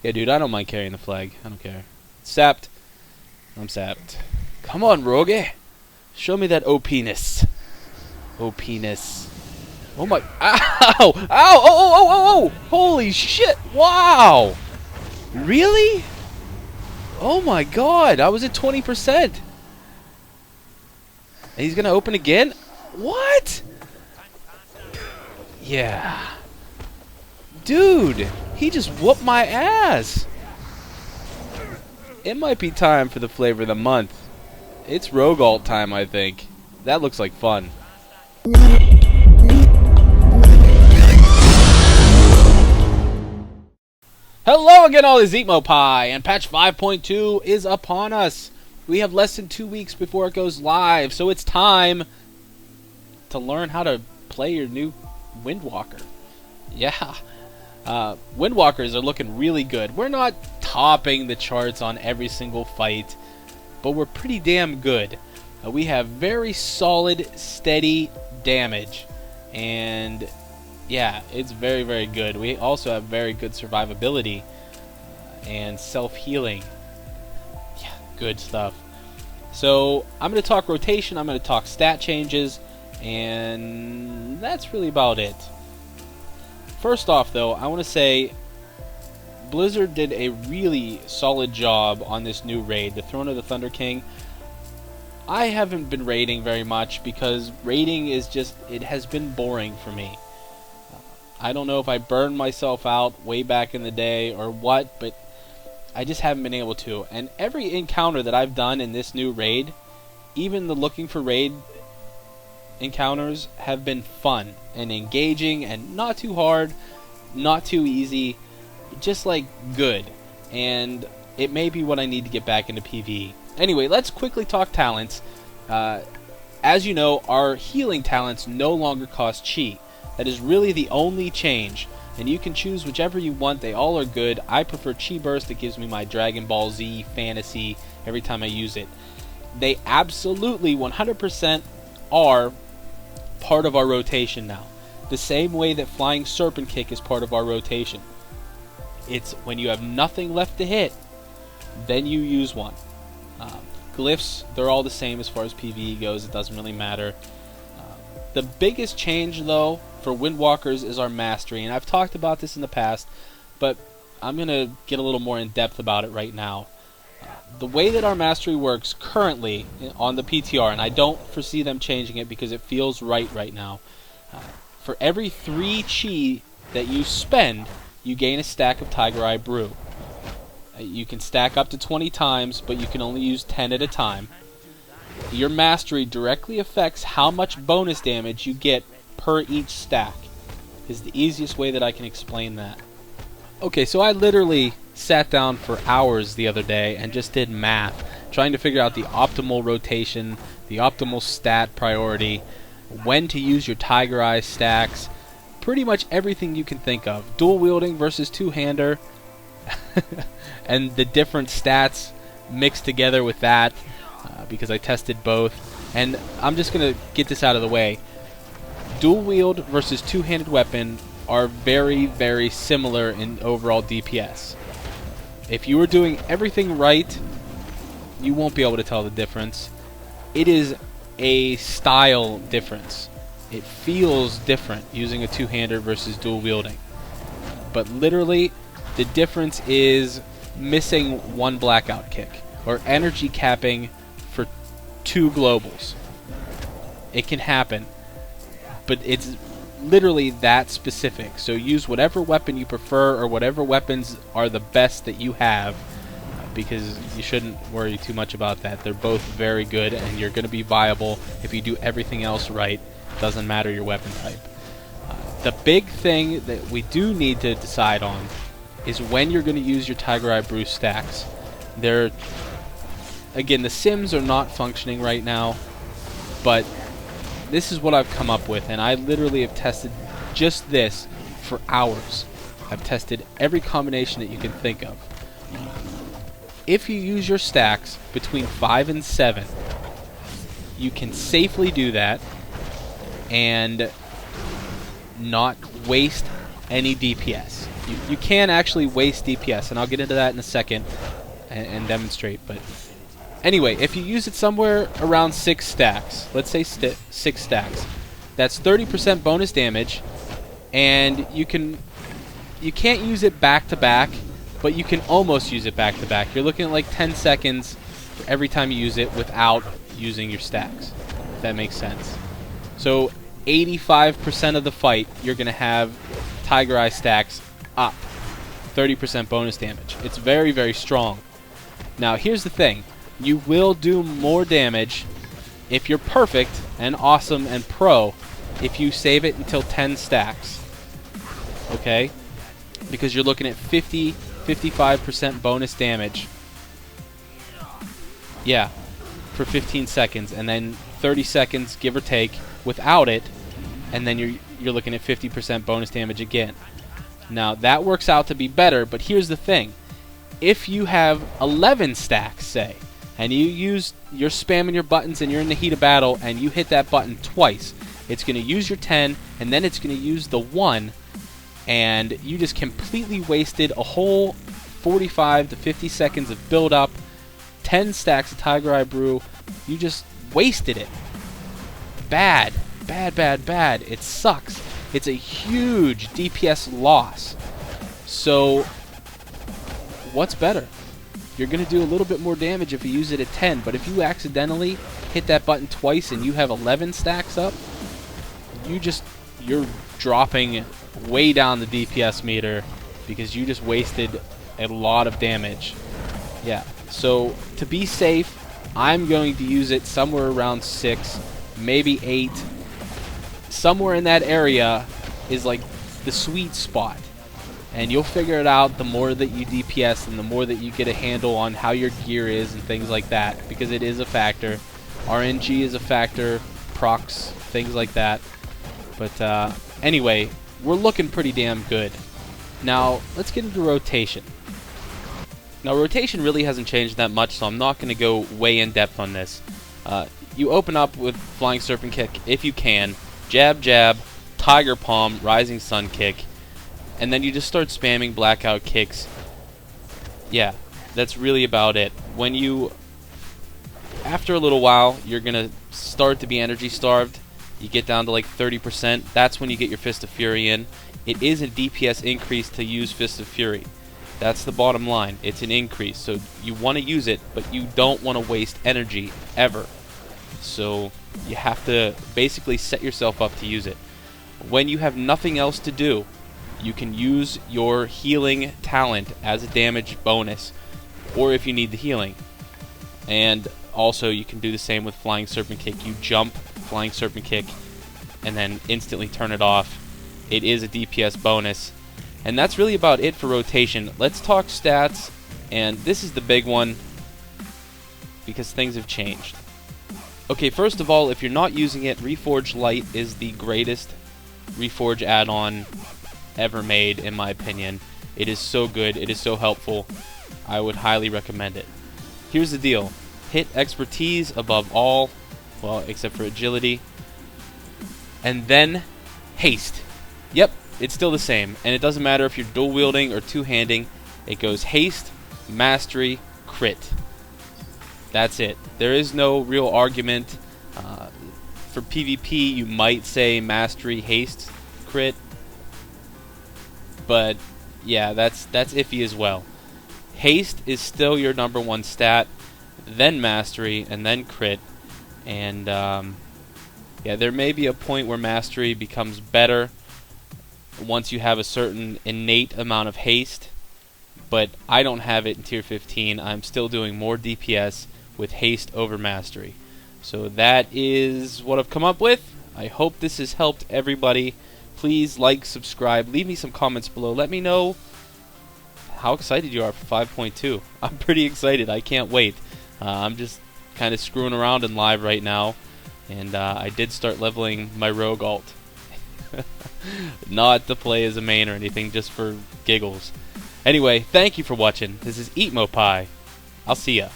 Yeah, dude, I don't mind carrying the flag. I don't care. Sapped. I'm sapped. Come on, Rogue. Show me that OP-ness. OP-ness. Oh my... Ow! Ow! Oh, oh, oh, oh, oh! Holy shit! Wow! Really? Oh my god! I was at 20%! And he's gonna open again? What? Yeah. Dude! He just whooped my ass! It might be time for the flavor of the month. It's Rogue Alt time, I think. That looks like fun. Hello again, all is Eatmopie, and patch 5.2 is upon us. We have less than 2 weeks before it goes live, so it's time to learn how to play your new Windwalker. Yeah. Windwalkers are looking really good. We're not topping the charts on every single fight, but we're pretty damn good. We have very solid, steady damage, and yeah, it's very, very good. We also have very good survivability and self-healing. Yeah, good stuff. So I'm going to talk rotation, I'm going to talk stat changes, and that's really about it. First off, though, I want to say Blizzard did a really solid job on this new raid, the Throne of the Thunder King. I haven't been raiding very much because raiding is just, it has been boring for me. I don't know if I burned myself out way back in the day or what, but I just haven't been able to. And every encounter that I've done in this new raid, even the looking for raid encounters, have been fun and engaging and not too hard, not too easy, just like good. And it may be what I need to get back into PvE. Anyway, let's quickly talk talents. As you know, our healing talents no longer cost chi. That is really the only change, and you can choose whichever you want. They all are good. I prefer Chi Burst. It gives me my Dragon Ball Z fantasy every time I use it. They absolutely 100% are part of our rotation now. The same way that Flying Serpent Kick is part of our rotation. It's when you have nothing left to hit, then you use one. Glyphs, they're all the same as far as PvE goes. It doesn't really matter. The biggest change, though, for Windwalkers is our mastery, and I've talked about this in the past, but I'm going to get a little more in depth about it right now. The way that our mastery works currently on the PTR, and I don't foresee them changing it because it feels right now, for every 3 chi that you spend, you gain a stack of Tiger Eye Brew. You can stack up to 20 times, but you can only use 10 at a time. Your mastery directly affects how much bonus damage you get per each stack, is the easiest way that I can explain that. Okay, so I literally sat down for hours the other day and just did math, trying to figure out the optimal rotation, the optimal stat priority, when to use your Tiger Eye stacks, pretty much everything you can think of. Dual wielding versus two-hander, and the different stats mixed together with that, because I tested both. And I'm just going to get this out of the way. Dual wield versus two-handed weapon are very, very similar in overall DPS. If you were doing everything right, you won't be able to tell the difference. It is a style difference. It feels different using a two-hander versus dual wielding. But literally, the difference is missing one blackout kick, or energy capping for 2 globals. It can happen, but it's literally that specific. So use whatever weapon you prefer, or whatever weapons are the best that you have, because you shouldn't worry too much about that. They're both very good, and you're going to be viable if you do everything else right. Doesn't matter your weapon type. The big thing that we do need to decide on is when you're going to use your Tiger Eye Brew stacks. Again, the sims are not functioning right now, but this is what I've come up with, and I literally have tested just this for hours. I've tested every combination that you can think of. If you use your stacks between 5 and 7, you can safely do that and not waste any DPS. You can actually waste DPS, and I'll get into that in a second and demonstrate. But anyway, if you use it somewhere around 6 stacks, let's say 6 stacks, that's 30% bonus damage, and you can't use it back to back, but you can almost use it back to back. You're looking at like 10 seconds every time you use it without using your stacks, if that makes sense. So 85% of the fight, you're going to have Tiger Eye stacks up, 30% bonus damage. It's very, very strong. Now, here's the thing. You will do more damage if you're perfect and awesome and pro if you save it until 10 stacks. Okay? Because you're looking at 55% bonus damage. Yeah, for 15 seconds, and then 30 seconds, give or take, without it, and then you're looking at 50% bonus damage again. Now, that works out to be better, but here's the thing. If you have 11 stacks, say, and you're spamming your buttons and you're in the heat of battle and you hit that button twice, it's going to use your 10, and then it's going to use the 1, and you just completely wasted a whole 45 to 50 seconds of build-up, 10 stacks of Tiger Eye Brew. You just wasted it. Bad. Bad, bad, bad. It sucks. It's a huge DPS loss. So, what's better? You're going to do a little bit more damage if you use it at 10, but if you accidentally hit that button twice and you have 11 stacks up, you're dropping way down the DPS meter because you just wasted a lot of damage. Yeah, so to be safe, I'm going to use it somewhere around 6, maybe 8. Somewhere in that area is like the sweet spot. And you'll figure it out the more that you DPS and the more that you get a handle on how your gear is and things like that, because it is a factor. RNG is a factor, procs, things like that. But anyway, we're looking pretty damn good. Now, let's get into rotation. Now, rotation really hasn't changed that much, so I'm not going to go way in depth on this. You open up with Flying Serpent Kick if you can, Jab Jab, Tiger Palm, Rising Sun Kick, and then you just start spamming Blackout Kicks. Yeah, that's really about it. After a little while, you're going to start to be energy starved. You get down to like 30%. That's when you get your Fist of Fury in. It is a DPS increase to use Fist of Fury. That's the bottom line. It's an increase. So you want to use it, but you don't want to waste energy ever. So you have to basically set yourself up to use it. When you have nothing else to do, you can use your healing talent as a damage bonus, or if you need the healing. And also you can do the same with Flying Serpent Kick. You jump, Flying Serpent Kick, and then instantly turn it off. It is a DPS bonus. And that's really about it for rotation. Let's talk stats, and this is the big one because things have changed. Okay, first of all, if you're not using it, Reforged Light is the greatest Reforge add-on ever made, in my opinion. It is so good. It is so helpful. I would highly recommend it. Here's the deal. Hit Expertise above all, well, except for Agility. And then Haste. Yep, it's still the same. And it doesn't matter if you're dual-wielding or two-handing. It goes Haste, Mastery, Crit. That's it. There is no real argument. For PvP, you might say Mastery, Haste, Crit. But yeah, that's iffy as well. Haste is still your number one stat, then Mastery, and then Crit. And yeah, there may be a point where Mastery becomes better once you have a certain innate amount of Haste. But I don't have it in Tier 15. I'm still doing more DPS with Haste over Mastery. So that is what I've come up with. I hope this has helped everybody. Please like, subscribe, leave me some comments below. Let me know how excited you are for 5.2. I'm pretty excited. I can't wait. I'm just kind of screwing around in live right now. And I did start leveling my rogue alt. Not to play as a main or anything, just for giggles. Anyway, thank you for watching. This is Eatmopie. I'll see ya.